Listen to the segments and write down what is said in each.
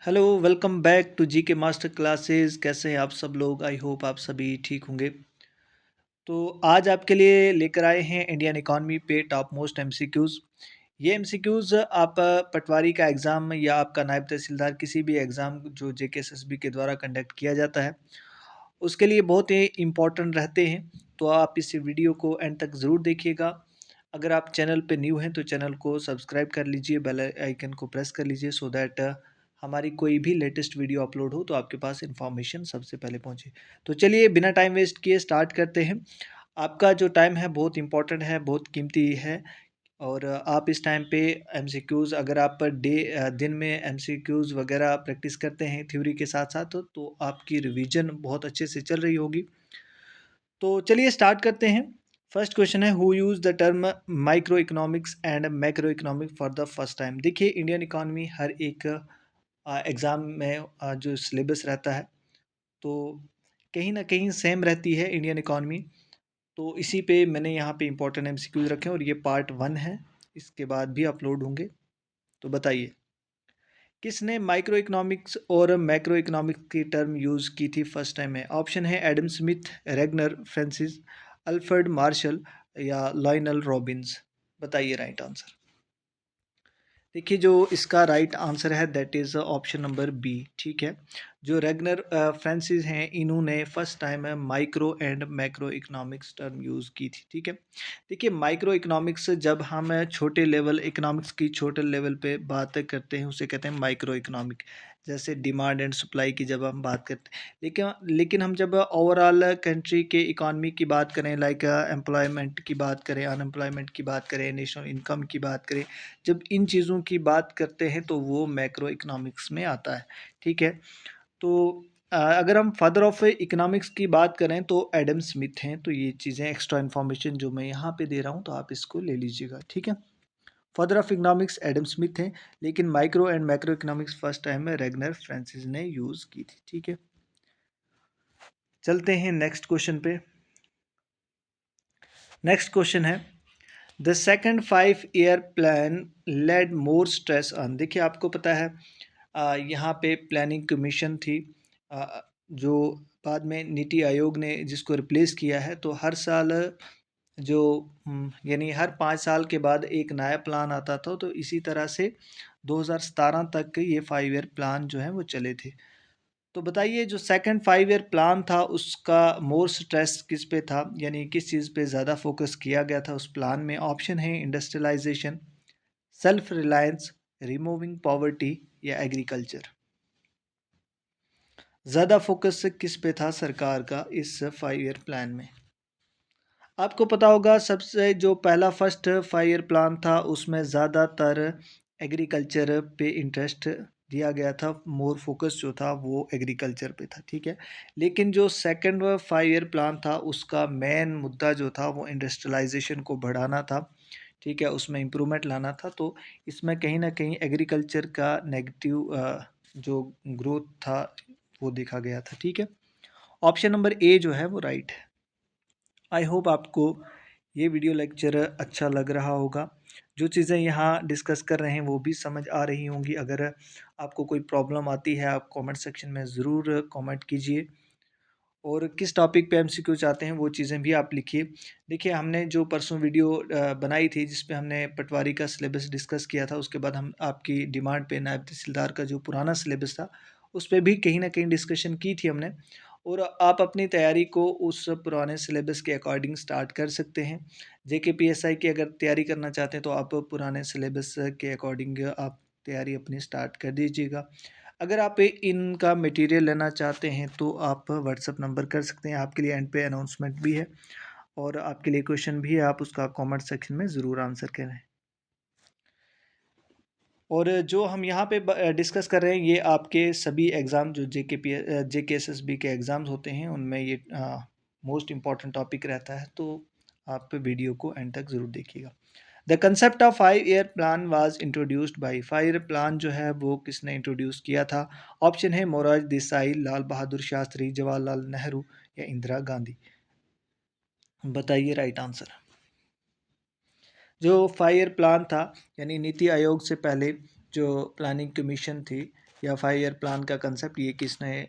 Hello, welcome back to जी के master classes. कैसे हैं आप सब लोग? आई होप आप सभी ठीक होंगे। तो आज आपके लिए लेकर आए हैं इंडियन इकॉनमी पे टॉप मोस्ट एमसीक्यूज़। ये एमसीक्यूज़ आप पटवारी का एग्ज़ाम या आपका नायब तहसीलदार किसी भी एग्ज़ाम जो जेकेएसएसबी के द्वारा कंडक्ट किया जाता है, उसके लिए बहुत ही इम्पोर्टेंट रहते हैं। तो आप इस वीडियो को एंड तक ज़रूर देखिएगा। अगर आप चैनल पे न्यू हैं तो चैनल को सब्सक्राइब कर लीजिए, बेल आइकन को प्रेस कर लीजिए सो दैट हमारी कोई भी लेटेस्ट वीडियो अपलोड हो तो आपके पास इन्फॉर्मेशन सबसे पहले पहुंचे। तो चलिए बिना टाइम वेस्ट किए स्टार्ट करते हैं। आपका जो टाइम है बहुत इम्पोर्टेंट है, बहुत कीमती है। और आप इस टाइम पे एमसीक्यूज़ अगर आप दिन में एमसीक्यूज़ वगैरह प्रैक्टिस करते हैं थ्योरी के साथ साथ तो आपकी रिवीजन बहुत अच्छे से चल रही होगी। तो चलिए स्टार्ट करते हैं। फर्स्ट क्वेश्चन है, who use the term micro economics and macro economic for the first time. देखिए इंडियन इकॉनमी हर एक एग्ज़ाम में जो सिलेबस रहता है तो कहीं ना कहीं सेम रहती है इंडियन इकॉनमी। तो इसी पे मैंने यहाँ पे इंपॉर्टेंट एमसीक्यूज रखे हैं और ये पार्ट 1 है, इसके बाद भी अपलोड होंगे। तो बताइए किसने माइक्रो इकोनॉमिक्स और मैक्रो इकोनॉमिक्स की टर्म यूज़ की थी फर्स्ट टाइम में? ऑप्शन है Adam Smith, Ragnar, Francis, Alfred Marshall या लायनल रॉबिन्स। बताइए राइट आंसर। देखिए जो इसका राइट आंसर है that is option number B. ठीक है, जो रेगनर फ्रांसिस हैं इन्होंने first time micro and macro economics term use की थी। ठीक है, देखिए माइक्रो इकोनॉमिक्स जब हम छोटे लेवल इकोनॉमिक्स की छोटे लेवल पे बात करते हैं उसे कहते हैं माइक्रो इकोनॉमिक। जैसे डिमांड एंड सप्लाई की जब हम बात करते हैं, लेकिन लेकिन हम जब ओवरऑल कंट्री के इकॉनमी की बात करें, लाइक एम्प्लॉयमेंट की बात करें, अनएम्प्लॉयमेंट की बात करें, नेशनल इनकम की बात करें, जब इन चीज़ों की बात करते हैं तो वो मैक्रो इकोनॉमिक्स में आता है। ठीक है, तो अगर हम फादर ऑफ इकोनॉमिक्स की बात करें तो एडम स्मिथ हैं। तो ये चीज़ें एक्स्ट्रा इन्फॉर्मेशन जो मैं यहाँ पे दे रहा हूँ तो आप इसको ले लीजिएगा। ठीक है, father of economics Adam Smith हैं, लेकिन micro and macro economics first time में रेगनर फ्रांसिस ने यूज़ की थी। ठीक है, चलते हैं नेक्स्ट क्वेश्चन पे। नेक्स्ट क्वेश्चन है, the second 5 year plan led more stress on. देखिए आपको पता है यहाँ पे प्लानिंग कमीशन थी, जो बाद में नीति आयोग ने जिसको रिप्लेस किया है। तो हर साल जो यानी हर 5 साल के बाद एक नया प्लान आता था। तो इसी तरह से 2017 तक ये 5 ईयर प्लान जो है वो चले थे। तो बताइए जो सेकंड 5 ईयर प्लान था उसका मोर स्ट्रेस किस पे था, यानी किस चीज़ पे ज़्यादा फोकस किया गया था उस प्लान में? ऑप्शन है industrialisation, self reliance, removing poverty या एग्रीकल्चर। ज़्यादा फोकस किस पे था सरकार का इस 5 ईयर प्लान में? आपको पता होगा सबसे जो पहला फर्स्ट 5 ईयर प्लान था उसमें ज़्यादातर एग्रीकल्चर पे इंटरेस्ट दिया गया था, मोर फोकस जो था वो एग्रीकल्चर पे था। ठीक है, लेकिन जो सेकंड 5 ईयर प्लान था उसका मेन मुद्दा जो था वो इंडस्ट्रियलाइजेशन को बढ़ाना था। ठीक है, उसमें इम्प्रूवमेंट लाना था। तो इसमें कहीं ना कहीं एग्रीकल्चर का नेगेटिव जो ग्रोथ था वो देखा गया था। ठीक है, ऑप्शन नंबर ए जो है वो राइट है। आई होप आपको ये वीडियो लेक्चर अच्छा लग रहा होगा। जो चीज़ें यहाँ डिस्कस कर रहे हैं वो भी समझ आ रही होंगी। अगर आपको कोई प्रॉब्लम आती है आप कमेंट सेक्शन में ज़रूर कमेंट कीजिए, और किस टॉपिक पे एमसीक्यू चाहते हैं वो चीज़ें भी आप लिखिए। देखिए हमने जो परसों वीडियो बनाई थी जिस पे हमने पटवारी का सिलेबस डिस्कस किया था, उसके बाद हम आपकी डिमांड पे नायब तहसीलदार का जो पुराना सिलेबस था उस पे भी कहीं ना कहीं डिस्कशन की थी हमने। और आप अपनी तैयारी को उस पुराने सिलेबस के अकॉर्डिंग स्टार्ट कर सकते हैं। जेकेपीएसआई की अगर तैयारी करना चाहते हैं तो आप पुराने सिलेबस के अकॉर्डिंग आप तैयारी अपनी स्टार्ट कर दीजिएगा। अगर आप इनका मटेरियल लेना चाहते हैं तो आप व्हाट्सअप नंबर कर सकते हैं, आपके लिए एंड पे अनाउंसमेंट भी है और आपके लिए क्वेश्चन भी है, आप उसका कमेंट सेक्शन में ज़रूर आंसर करें। और जो हम यहाँ पे डिस्कस कर रहे हैं ये आपके सभी एग्ज़ाम जो जेकेएसएसबी के एग्ज़ाम्स होते हैं उनमें ये मोस्ट इम्पॉर्टेंट टॉपिक रहता है। तो आप वीडियो को एंड तक ज़रूर देखिएगा। The concept of 5 year plan was introduced by. 5 year plan जो है वो किसने इंट्रोड्यूस किया था? ऑप्शन है मोरारजी देसाई, लाल बहादुर शास्त्री, जवाहरलाल नेहरू या इंदिरा गांधी। बताइए राइट आंसर। जो 5 ईयर प्लान था यानी नीति आयोग से पहले जो प्लानिंग कमीशन थी या 5 ईयर प्लान का कंसेप्ट ये किसने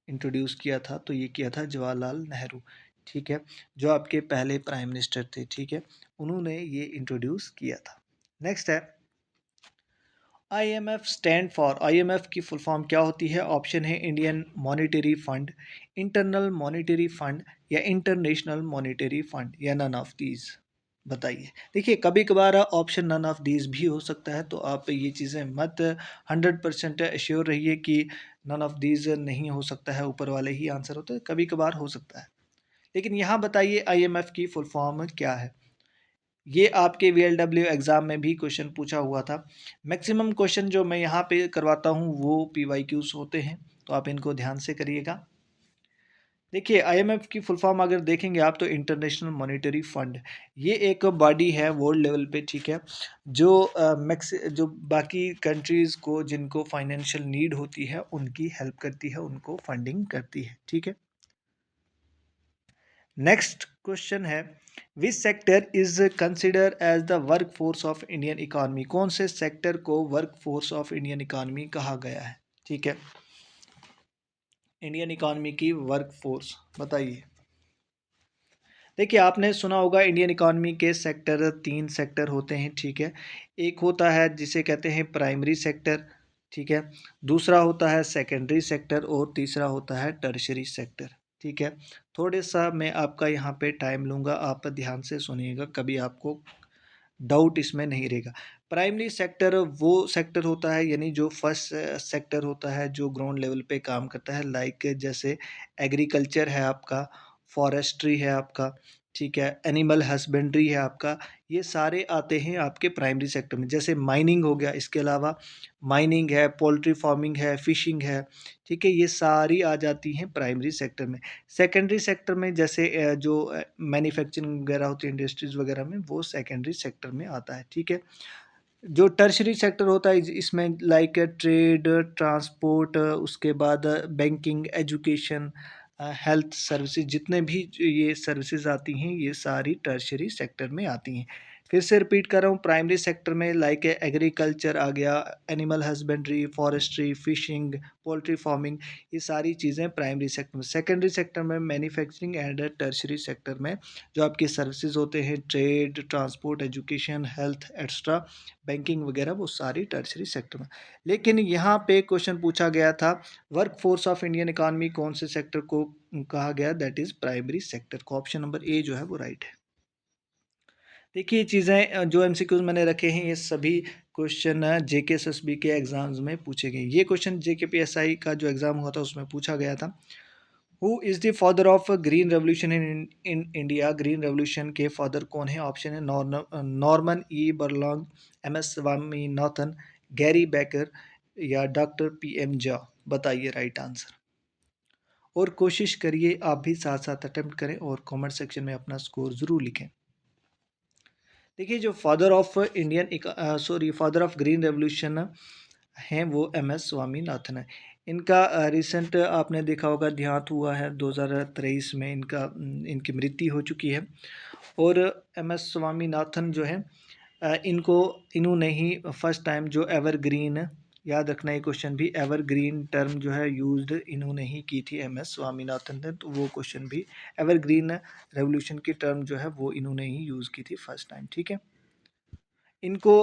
इंट्रोड्यूस किया था? तो ये किया था जवाहरलाल नेहरू, ठीक है, जो आपके पहले प्राइम मिनिस्टर थे, ठीक है, उन्होंने ये इंट्रोड्यूस किया था। नेक्स्ट है आईएमएफ स्टैंड फॉर। आईएमएफ की फुल फॉर्म क्या होती है? ऑप्शन है Indian monetary fund, internal monetary fund या इंटरनेशनल मॉनेटरी फंड या नन ऑफ दीज। बताइए। देखिए कभी कभार ऑप्शन नन ऑफ दीज भी हो सकता है, तो आप ये चीज़ें मत 100% एश्योर रहिए कि नन ऑफ दीज नहीं हो सकता है, ऊपर वाले ही आंसर होते हैं, कभी कभार हो सकता है। लेकिन यहाँ बताइए आईएमएफ की फुल फॉर्म क्या है? ये आपके वीएलडब्ल्यू एग्ज़ाम में भी क्वेश्चन पूछा हुआ था। मैक्सिमम क्वेश्चन जो मैं यहाँ पे करवाता हूँ वो पीवाईक्यूज होते हैं, तो आप इनको ध्यान से करिएगा। देखिए आईएमएफ की फुल फॉर्म अगर देखेंगे आप, तो इंटरनेशनल मॉनेटरी फंड, ये एक बॉडी है वर्ल्ड लेवल पे, ठीक है, जो जो बाकी कंट्रीज़ को जिनको फाइनेंशियल नीड होती है उनकी हेल्प करती है, उनको फंडिंग करती है, ठीक है। नेक्स्ट क्वेश्चन है which sector is consider as the work force of Indian economy? कौन से सेक्टर को work force of Indian economy कहा गया है? ठीक है, इंडियन इकानमी की वर्क फोर्स बताइए। देखिए आपने सुना होगा इंडियन इकानमी के सेक्टर, 3 सेक्टर होते हैं, ठीक है। एक होता है जिसे कहते हैं प्राइमरी सेक्टर, ठीक है, दूसरा होता है सेकेंडरी सेक्टर और तीसरा होता है टर्शरी सेक्टर, ठीक है। थोड़े सा मैं आपका यहाँ पे टाइम लूँगा, आप ध्यान से सुनिएगा, कभी आपको डाउट इसमें नहीं रहेगा। प्राइमरी सेक्टर वो सेक्टर होता है, यानी जो फर्स्ट सेक्टर होता है जो ग्राउंड लेवल पे काम करता है, लाइक जैसे एग्रीकल्चर है आपका, फॉरेस्ट्री है आपका, ठीक है, एनिमल हस्बेंड्री है आपका, ये सारे आते हैं आपके प्राइमरी सेक्टर में। जैसे माइनिंग हो गया, इसके अलावा माइनिंग है, पोल्ट्री फार्मिंग है, फिशिंग है, ठीक है, ये सारी आ जाती हैं प्राइमरी सेक्टर में। सेकेंडरी सेक्टर में जैसे जो मैन्युफैक्चरिंग वगैरह होती है इंडस्ट्रीज वगैरह में, वो सेकेंडरी सेक्टर में आता है, ठीक है। जो टर्शरी सेक्टर होता है इसमें लाइक ट्रेड, ट्रांसपोर्ट, उसके बाद बैंकिंग, एजुकेशन, हेल्थ सर्विसेज, जितने भी ये सर्विसेज आती हैं ये सारी टर्शरी सेक्टर में आती हैं। फिर से रिपीट कर रहा हूँ, प्राइमरी सेक्टर में लाइक एग्रीकल्चर आ गया, animal husbandry, forestry, fishing, poultry farming, ये सारी चीज़ें प्राइमरी सेक्टर में। सेकेंडरी सेक्टर में मैन्युफैक्चरिंग एंड टर्शरी सेक्टर में जो आपके सर्विसेज होते हैं, trade, transport, education, health extra, banking वगैरह, वो सारी टर्शरी सेक्टर में। लेकिन यहाँ पे क्वेश्चन पूछा गया था work force of Indian economy कौन से सेक्टर को कहा गया? दैट इज प्राइमरी सेक्टर को। ऑप्शन नंबर ए जो है वो राइट है। देखिए चीज़ें जो एमसीक्यूज मैंने रखे हैं ये सभी क्वेश्चन जेके एसएसबी के एग्जाम्स में पूछे गए। ये क्वेश्चन जेके पीएसआई का जो एग्जाम हुआ था उसमें पूछा गया था। Who is the father of green revolution in India? Green revolution के फादर कौन है? ऑप्शन है Norman E Borlaug, M S Swaminathan, Gary Becker या डॉक्टर पी एम झा। बताइए राइट आंसर। और कोशिश करिए आप भी साथ साथ अटेम्प्ट करें और कमेंट सेक्शन में अपना स्कोर ज़रूर लिखें। देखिए जो father of father of green revolution हैं वो एम एस स्वामीनाथन है। इनका रिसेंट आपने देखा होगा देहांत हुआ है 2023 में, इनकी मृत्यु हो चुकी है। और एम एस स्वामीनाथन जो है इनको इन्होंने ही फर्स्ट टाइम जो एवरग्रीन, याद रखना ये क्वेश्चन भी, एवरग्रीन टर्म जो है यूज्ड इन्होंने ही की थी एम एस स्वामीनाथन ने, तो वो क्वेश्चन भी एवरग्रीन रेवोल्यूशन की टर्म जो है वो इन्होंने ही यूज़ की थी फर्स्ट टाइम, ठीक है। इनको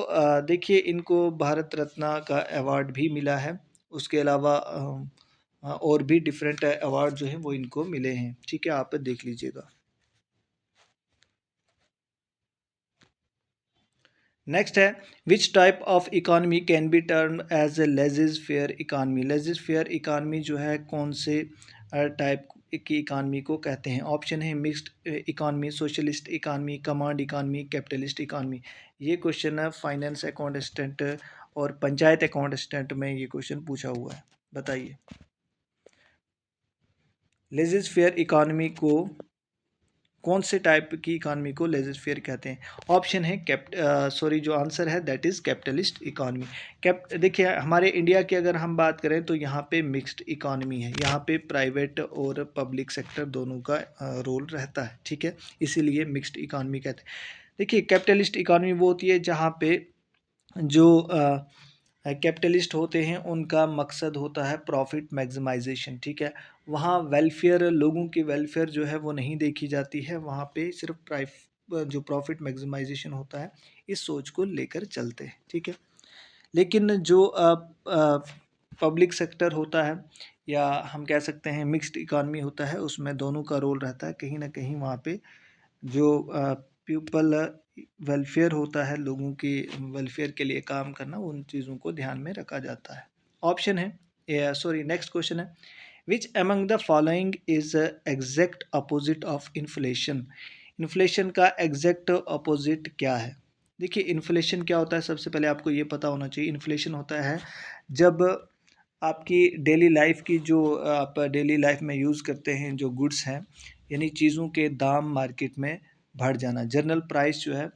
देखिए इनको भारत रत्न का अवार्ड भी मिला है। उसके अलावा और भी डिफरेंट अवार्ड जो हैं वो इनको मिले हैं, ठीक है, आप देख लीजिएगा। नेक्स्ट है which type of economy can be term as a laissez faire economy? Laissez faire economy जो है कौन से टाइप की इकानमी को कहते हैं? ऑप्शन है mixed economy, socialist economy, command economy, capitalist economy. ये क्वेश्चन है फाइनेंस अकाउंटेंट और पंचायत अकाउंटेंट में ये क्वेश्चन पूछा हुआ है। बताइए लेजिज फेयर इकानमी को, कौन से टाइप की इकानमी को लेजर फेयर कहते हैं? ऑप्शन है जो आंसर है दैट इज़ कैपिटलिस्ट इकानमी। देखिए हमारे इंडिया की अगर हम बात करें तो यहाँ पे मिक्स्ड इकानमी है, यहाँ पे प्राइवेट और पब्लिक सेक्टर दोनों का रोल रहता है, ठीक है, इसीलिए मिक्स्ड इकानमी कहते हैं। देखिए कैपिटलिस्ट इकानमी वो होती है जहाँ पे जो कैपिटलिस्ट होते हैं उनका मकसद होता है प्रॉफिट मैक्सिमाइजेशन, ठीक है। वहाँ वेलफेयर, लोगों की वेलफेयर जो है वो नहीं देखी जाती है, वहाँ पे सिर्फ प्राइफ जो प्रॉफिट मैक्सिमाइजेशन होता है इस सोच को लेकर चलते हैं, ठीक है। लेकिन जो पब्लिक सेक्टर होता है या हम कह सकते हैं मिक्स्ड इकॉनमी होता है, उसमें दोनों का रोल रहता है। कहीं ना कहीं वहाँ पे जो पीपल वेलफेयर होता है, लोगों की वेलफेयर के लिए काम करना, उन चीज़ों को ध्यान में रखा जाता है। ऑप्शन है, सॉरी, नेक्स्ट क्वेश्चन है, which among the following is exact opposite of inflation. Inflation का एग्जैक्ट अपोजिट क्या है? देखिए, इन्फ्लेशन क्या होता है, सबसे पहले आपको ये पता होना चाहिए। इन्फ्लेशन होता है जब आपकी डेली लाइफ की, जो आप डेली लाइफ में यूज़ करते हैं जो गुड्स हैं, यानी चीज़ों के दाम मार्केट में बढ़ जाना, जनरल प्राइस जो है,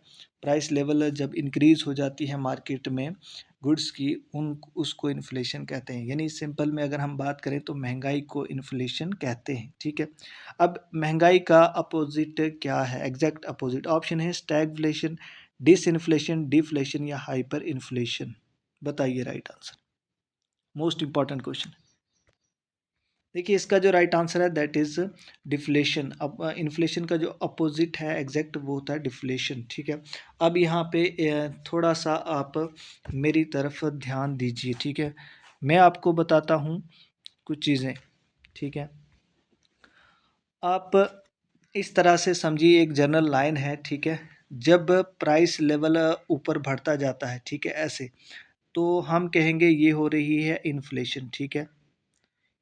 प्राइस लेवल जब इंक्रीज़ हो जाती है मार्केट में गुड्स की, उन उसको इन्फ्लेशन कहते हैं। यानी सिंपल में अगर हम बात करें तो महंगाई को इन्फ्लेशन कहते हैं, ठीक है। अब महंगाई का अपोजिट क्या है, एग्जैक्ट अपोजिट? ऑप्शन है स्टैगफ्लेशन, डिसइन्फ्लेशन, डिफ्लेशन या हाइपर इन्फ्लेशन। बताइए right answer, most important question. देखिए, इसका जो राइट आंसर है दैट इज डिफ्लेशन। अब इन्फ्लेशन का जो अपोजिट है एग्जैक्ट, वो होता है डिफ्लेशन, ठीक है। अब यहाँ पे थोड़ा सा आप मेरी तरफ ध्यान दीजिए, ठीक है। मैं आपको बताता हूँ कुछ चीज़ें, ठीक है। आप इस तरह से समझिए, एक जनरल लाइन है, ठीक है। जब प्राइस लेवल ऊपर बढ़ता जाता है, ठीक है, ऐसे, तो हम कहेंगे ये हो रही है इन्फ्लेशन, ठीक है।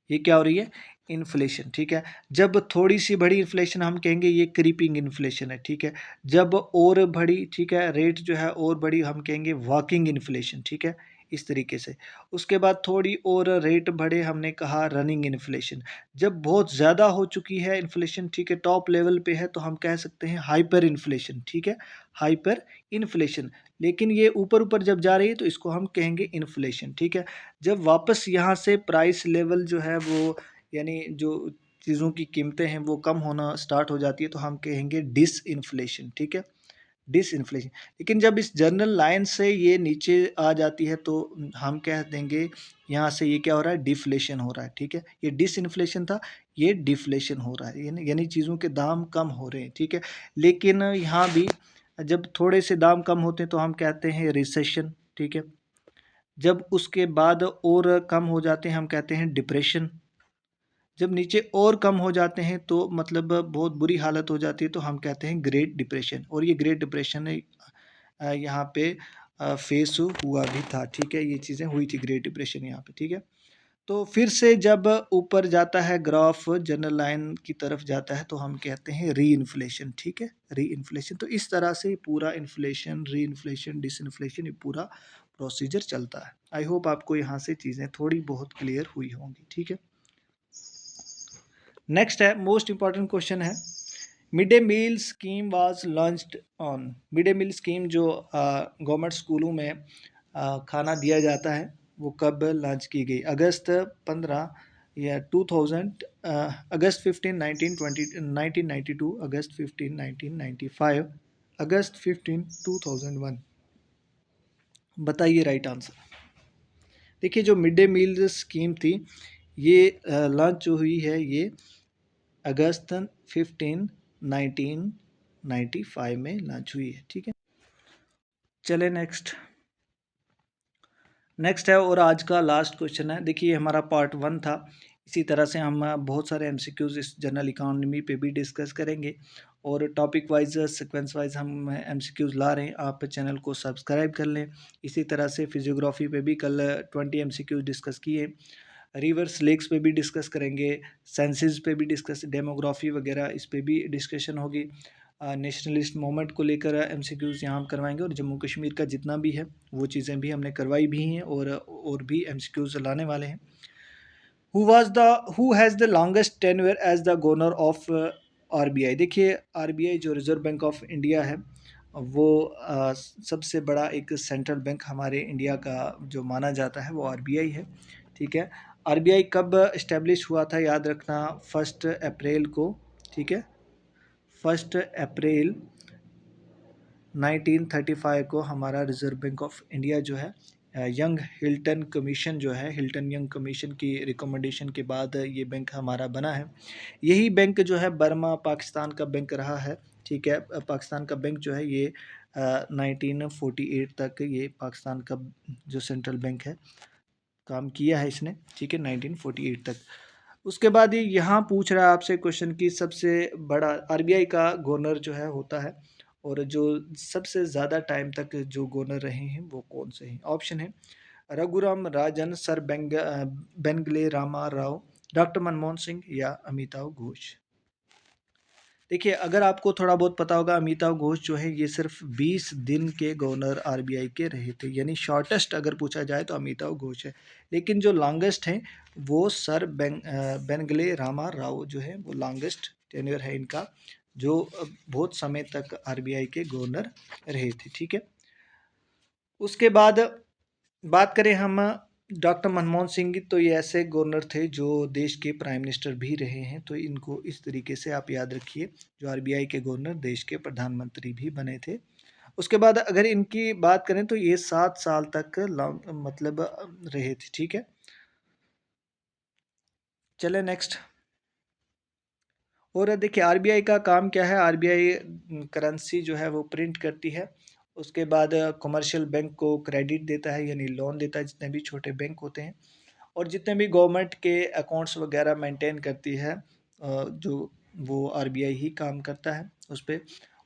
ये क्या हो रही है? इन्फ्लेशन, ठीक है। जब थोड़ी सी बड़ी इन्फ्लेशन, हम कहेंगे ये क्रीपिंग इन्फ्लेशन है, ठीक है। जब और बड़ी, ठीक है, रेट जो है और बड़ी, हम कहेंगे वॉकिंग इन्फ्लेशन, ठीक है, इस तरीके से। उसके बाद थोड़ी और रेट बढ़े, हमने कहा रनिंग इन्फ्लेशन। जब बहुत ज़्यादा हो चुकी है इन्फ्लेशन, ठीक है, टॉप लेवल पे है, तो हम कह सकते हैं हाइपर इन्फ्लेशन, ठीक है, हाइपर इन्फ्लेशन। लेकिन ये ऊपर ऊपर जब जा रही है तो इसको हम कहेंगे इन्फ्लेशन, ठीक है। जब वापस यहाँ से प्राइस लेवल जो है वो, यानी जो चीज़ों की कीमतें हैं वो कम होना स्टार्ट हो जाती है, तो हम कहेंगे डिस इन्फ्लेशन, ठीक है, डिस इन्फ्लेशन। लेकिन जब इस जनरल लाइन से ये नीचे आ जाती है तो हम कह देंगे यहाँ से ये क्या हो रहा है, डिफ्लेशन हो रहा है, ठीक है। ये डिस इन्फ्लेशन था, ये डिफ्लेशन हो रहा है, यानी चीज़ों के दाम कम हो रहे हैं, ठीक है। लेकिन यहाँ भी जब थोड़े से दाम कम होते हैं तो हम कहते हैं रिसेशन, ठीक है। जब उसके बाद और कम हो जाते हैं हम कहते हैं डिप्रेशन। जब नीचे और कम हो जाते हैं तो मतलब बहुत बुरी हालत हो जाती है, तो हम कहते हैं ग्रेट डिप्रेशन। और ये ग्रेट डिप्रेशन यहाँ पे फेस हुआ भी था, ठीक है। ये चीज़ें हुई थी, ग्रेट डिप्रेशन यहाँ पे, ठीक है। तो फिर से जब ऊपर जाता है ग्राफ, जनरल लाइन की तरफ जाता है, तो हम कहते हैं री इन्फ्लेशन, ठीक है, री इन्फ्लेशन। तो इस तरह से पूरा इन्फ्लेशन, री इन्फ्लेशन, डिसइन्फ्लेशन, ये पूरा प्रोसीजर चलता है। आई होप आपको यहाँ से चीज़ें थोड़ी बहुत क्लियर हुई होंगी, ठीक है। नेक्स्ट है, मोस्ट इंपॉर्टेंट क्वेश्चन है, mid day meal scheme was launched on. Mid day meal scheme जो गवर्नमेंट स्कूलों में खाना दिया जाता है, वो कब लॉन्च की गई? अगस्त 15 या 2000, अगस्त 15 1920 1992, अगस्त 15 1995, अगस्त 15 2001। बताइए राइट आंसर। देखिए, जो मिड डे मील स्कीम थी, ये लॉन्च जो हुई है, ये अगस्त 15 1995 में लॉन्च हुई है, ठीक है। चले नेक्स्ट, नेक्स्ट है और आज का लास्ट क्वेश्चन है। देखिए, हमारा पार्ट 1 था। इसी तरह से हम बहुत सारे एमसीक्यूज इस जनरल इकोनॉमी पे भी डिस्कस करेंगे, और टॉपिक वाइज, सीक्वेंस वाइज हम एमसीक्यूज ला रहे हैं। आप चैनल को सब्सक्राइब कर लें। इसी तरह से फिजियोग्राफी पे भी कल 20 एमसीक्यूज डिस्कस किए, रिवर्स लेक्स पे भी डिस्कस करेंगे, सेंसेस पे भी डिस्कस, डेमोग्राफी वगैरह इस पे भी डिस्कशन होगी। नेशनलिस्ट मूवमेंट को लेकर एमसीक्यूज़ यहाँ हम करवाएंगे, और जम्मू कश्मीर का जितना भी है वो चीज़ें भी हमने करवाई भी हैं, और भी एमसीक्यूज़ लाने वाले हैं। Who has the longest tenure as the governor of RBI? देखिए, आरबीआई जो रिजर्व बैंक ऑफ इंडिया है, वो सबसे बड़ा एक सेंट्रल बैंक हमारे इंडिया का जो माना जाता है वो आरबीआई है, ठीक है। आरबीआई कब इस्टेब्लिश हुआ था, याद रखना, 1 अप्रैल को, ठीक है, 1 अप्रैल 1935 को हमारा रिजर्व बैंक ऑफ इंडिया जो है यंग हिल्टन कमीशन जो है, हिल्टन यंग कमीशन की रिकमेंडेशन के बाद ये बैंक हमारा बना है। यही बैंक जो है बर्मा पाकिस्तान का बैंक रहा है, ठीक है। पाकिस्तान का बैंक जो है ये 1948 तक ये पाकिस्तान का जो सेंट्रल बैंक है काम किया है इसने, ठीक है, 1948 तक। उसके बाद ये यहाँ पूछ रहा है आपसे क्वेश्चन की सबसे बड़ा आरबीआई का गवर्नर जो है होता है, और जो सबसे ज़्यादा टाइम तक जो गवर्नर रहे हैं वो कौन से हैं। ऑप्शन है रघुराम राजन, सर बेंगले रामा राव, डॉक्टर मनमोहन सिंह या अमिताभ घोष। देखिए, अगर आपको थोड़ा बहुत पता होगा, अमिताभ घोष जो है ये सिर्फ 20 दिन के गवर्नर आरबीआई के रहे थे, यानी शॉर्टेस्ट अगर पूछा जाए तो अमिताभ घोष है। लेकिन जो लॉन्गेस्ट हैं वो सर बेंगले रामा राव जो है, वो लॉन्गेस्ट टेन्योर है इनका, जो बहुत समय तक आरबीआई के गवर्नर रहे थे, ठीक है। उसके बाद बात करें हम डॉक्टर मनमोहन सिंह की, तो ये ऐसे गवर्नर थे जो देश के प्राइम मिनिस्टर भी रहे हैं, तो इनको इस तरीके से आप याद रखिए, जो आरबीआई के गवर्नर देश के प्रधानमंत्री भी बने थे। उसके बाद अगर इनकी बात करें तो ये 7 साल तक मतलब रहे थे, ठीक है। चले नेक्स्ट। और देखिए आरबीआई का काम क्या है, आरबीआई करेंसी जो है वो प्रिंट करती है। उसके बाद कमर्शियल बैंक को क्रेडिट देता है, यानी लोन देता है, जितने भी छोटे बैंक होते हैं। और जितने भी गवर्नमेंट के अकाउंट्स वगैरह मेंटेन करती है, जो वो आरबीआई ही काम करता है उस पे।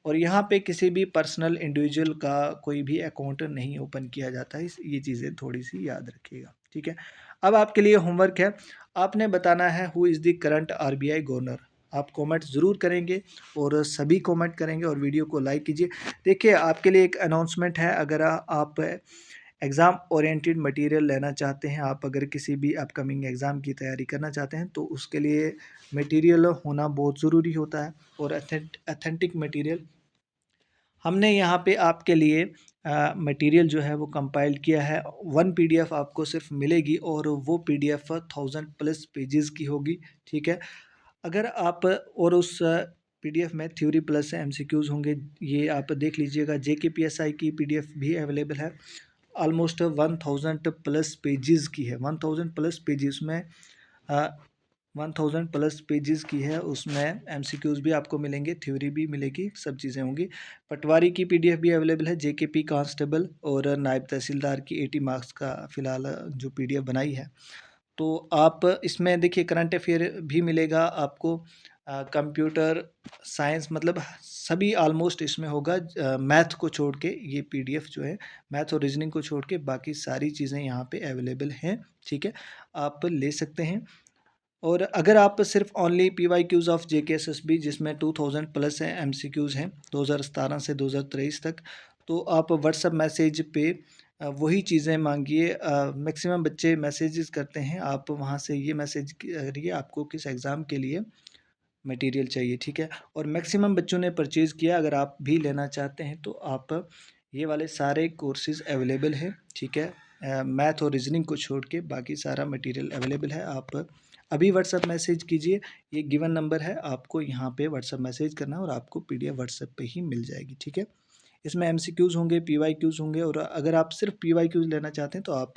और यहाँ पे किसी भी पर्सनल इंडिविजुअल का कोई भी अकाउंट नहीं ओपन किया जाता है, ये चीज़ें थोड़ी सी याद रखिएगा, ठीक है। अब आपके लिए होमवर्क है, आपने बताना है who is the current RBI governor. आप कमेंट ज़रूर करेंगे, और सभी कमेंट करेंगे, और वीडियो को लाइक कीजिए। देखिए, आपके लिए एक अनाउंसमेंट है, अगर आप एग्ज़ाम ओरिएंटेड मटेरियल लेना चाहते हैं, आप अगर किसी भी अपकमिंग एग्ज़ाम की तैयारी करना चाहते हैं, तो उसके लिए मटेरियल होना बहुत ज़रूरी होता है, और अथेंटिक मटेरियल हमने यहाँ पे आपके लिए मटेरियल जो है वो कंपाइल किया है। 1 पीडीएफ आपको सिर्फ मिलेगी, और वो पीडीएफ 1000+ पेजेस की होगी, ठीक है। अगर आप और उस पीडीएफ में थ्योरी प्लस एमसीक्यूज़ होंगे, ये आप देख लीजिएगा। जेकेपीएसआई की पीडीएफ भी अवेलेबल है, ऑलमोस्ट 1000+ पेजेस की है, 1000+ पेजेस में 1000+ पेजेस की है। उसमें एमसीक्यूज़ भी आपको मिलेंगे, थ्योरी भी मिलेगी, सब चीज़ें होंगी। पटवारी की पीडीएफ भी अवेलेबल है, जेकेपी कांस्टेबल और नायब तहसीलदार की 80 मार्क्स का फ़िलहाल जो पीडीएफ बनाई है। तो आप इसमें देखिए करंट अफेयर भी मिलेगा आपको, कंप्यूटर साइंस, मतलब सभी ऑलमोस्ट इसमें होगा। मैथ को छोड़ के ये पीडीएफ जो है, मैथ और रीजनिंग को छोड़ के बाकी सारी चीज़ें यहाँ पे अवेलेबल हैं, ठीक है, आप ले सकते हैं। और अगर आप सिर्फ ओनली पीवाईक्यूज़ ऑफ जेकेएसएसबी, जिसमें 2000+ हैं एमसीक्यूज़ हैं 2017 से 2023 तक, तो आप व्हाट्सएप मैसेज पे वही चीज़ें मांगिए। मैक्सिमम बच्चे मैसेजेस करते हैं, आप वहाँ से ये मैसेज करिए आपको किस एग्ज़ाम के लिए मटेरियल चाहिए, ठीक है। और मैक्सिमम बच्चों ने परचेज़ किया, अगर आप भी लेना चाहते हैं तो आप ये वाले सारे कोर्सेज़ अवेलेबल हैं, ठीक है। मैथ और रीजनिंग को छोड़ के बाकी सारा मटेरियल अवेलेबल है। आप अभी व्हाट्सएप मैसेज कीजिए, ये गिवन नंबर है, आपको यहाँ पे व्हाट्सएप मैसेज करना है, और आपको पीडीएफ व्हाट्सएप पे ही मिल जाएगी, ठीक है। इसमें एमसीक्यूज़ होंगे, पीवाईक्यूज़ होंगे, और अगर आप सिर्फ पीवाईक्यूज़ लेना चाहते हैं तो आप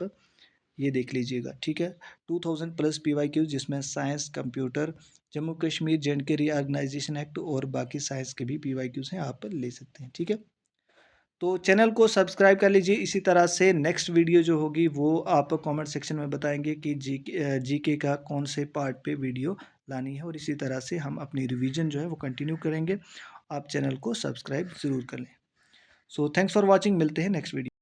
ये देख लीजिएगा, ठीक है। 2000+ पीवाईक्यूज़, जिसमें science, computer, Jammu Kashmir J and K reorganisation act और बाकी साइंस के भी पीवाईक्यूज़ हैं, आप ले सकते हैं, ठीक है। तो चैनल को सब्सक्राइब कर लीजिए। इसी तरह से नेक्स्ट वीडियो जो होगी वो आप कमेंट सेक्शन में बताएंगे कि जीके का कौन से पार्ट पे वीडियो लानी है, और इसी तरह से हम अपनी रिवीजन जो है वो कंटिन्यू करेंगे। आप चैनल को सब्सक्राइब ज़रूर कर लें। सो थैंक्स फॉर वॉचिंग, मिलते हैं नेक्स्ट वीडियो।